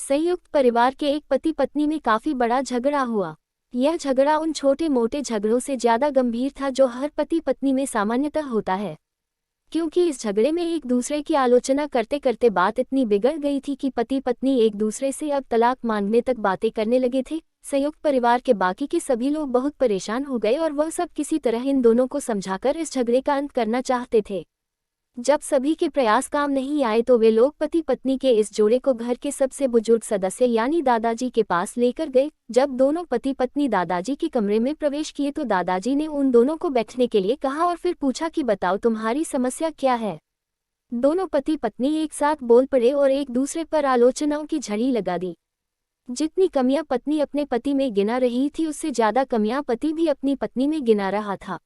संयुक्त परिवार के एक पति पत्नी में काफी बड़ा झगड़ा हुआ। यह झगड़ा उन छोटे मोटे झगड़ों से ज्यादा गंभीर था जो हर पति पत्नी में सामान्यतः होता है, क्योंकि इस झगड़े में एक दूसरे की आलोचना करते करते बात इतनी बिगड़ गई थी कि पति पत्नी एक दूसरे से अब तलाक मांगने तक बातें करने लगे थे। संयुक्त परिवार के बाकी के सभी लोग बहुत परेशान हो गए और वह सब किसी तरह इन दोनों को समझाकर इस झगड़े का अंत करना चाहते थे। जब सभी के प्रयास काम नहीं आए तो वे लोग पति पत्नी के इस जोड़े को घर के सबसे बुजुर्ग सदस्य यानी दादाजी के पास लेकर गए। जब दोनों पति पत्नी दादाजी के कमरे में प्रवेश किए तो दादाजी ने उन दोनों को बैठने के लिए कहा और फिर पूछा कि बताओ तुम्हारी समस्या क्या है। दोनों पति पत्नी एक साथ बोल पड़े और एक दूसरे पर आलोचनाओं की झड़ी लगा दी। जितनी कमियां पत्नी अपने पति में गिना रही थी उससे ज्यादा कमियां पति भी अपनी पत्नी में गिना रहा था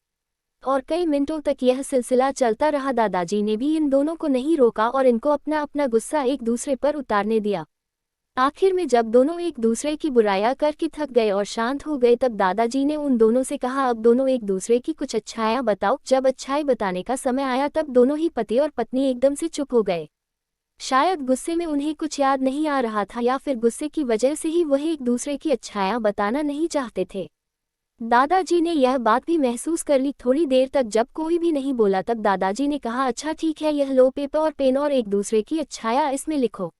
और कई मिनटों तक यह सिलसिला चलता रहा। दादाजी ने भी इन दोनों को नहीं रोका और इनको अपना अपना गुस्सा एक दूसरे पर उतारने दिया। आखिर में जब दोनों एक दूसरे की बुराइयां करके थक गए और शांत हो गए तब दादाजी ने उन दोनों से कहा अब दोनों एक दूसरे की कुछ अच्छाइयां बताओ। जब अच्छाई बताने का समय आया तब दोनों ही पति और पत्नी एकदम से चुप हो गए। शायद गुस्से में उन्हें कुछ याद नहीं आ रहा था या फिर गुस्से की वजह से ही वह एक दूसरे की अच्छाइयां बताना नहीं चाहते थे। दादाजी ने यह बात भी महसूस कर ली। थोड़ी देर तक जब कोई भी नहीं बोला तब दादाजी ने कहा अच्छा ठीक है, यह लो पेपर और पेन और एक दूसरे की अच्छाइयां इसमें लिखो।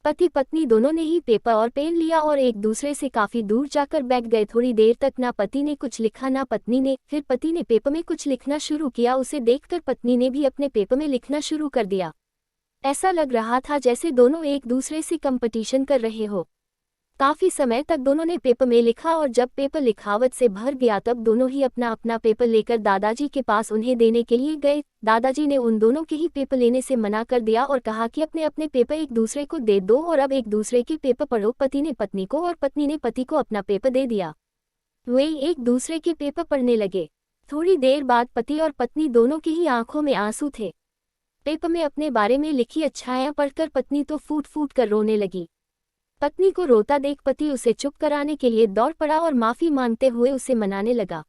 पति पत्नी दोनों ने ही पेपर और पेन लिया और एक दूसरे से काफी दूर जाकर बैठ गए। थोड़ी देर तक ना पति ने कुछ लिखा ना पत्नी ने। फिर पति ने पेपर में कुछ लिखना शुरू किया। उसे देखकर पत्नी ने भी अपने पेपर में लिखना शुरू कर दिया। ऐसा लग रहा था जैसे दोनों एक दूसरे से कंपटीशन कर रहे हो। काफी समय तक दोनों ने पेपर में लिखा और जब पेपर लिखावट से भर गया तब दोनों ही अपना अपना पेपर लेकर दादाजी के पास उन्हें देने के लिए गए। दादाजी ने उन दोनों के ही पेपर लेने से मना कर दिया और कहा कि अपने अपने पेपर एक दूसरे को दे दो और अब एक दूसरे के पेपर पढ़ो। पति ने पत्नी को और पत्नी ने पति को अपना पेपर दे दिया। वे एक दूसरे के पेपर पढ़ने लगे। थोड़ी देर बाद पति और पत्नी दोनों की ही आंखों में आंसू थे। पेपर में अपने बारे में लिखी अच्छाइयां पढ़कर पत्नी तो फूट फूट कर रोने लगी। पत्नी को रोता देख पति उसे चुप कराने के लिए दौड़ पड़ा और माफी मांगते हुए उसे मनाने लगा।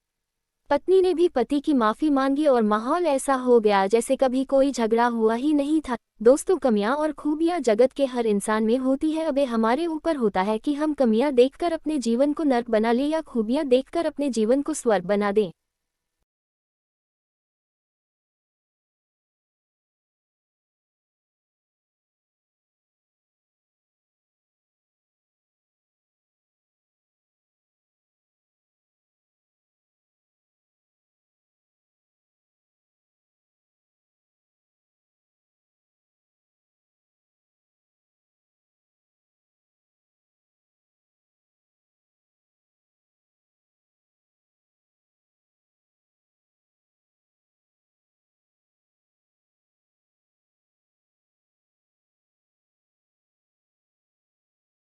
पत्नी ने भी पति की माफी मांगी और माहौल ऐसा हो गया जैसे कभी कोई झगड़ा हुआ ही नहीं था। दोस्तों, कमियां और खूबियां जगत के हर इंसान में होती है। अब हमारे ऊपर होता है कि हम कमियां देखकर अपने जीवन को नर्क बना लें या खूबियां देखकर अपने जीवन को स्वर्ग बना दें।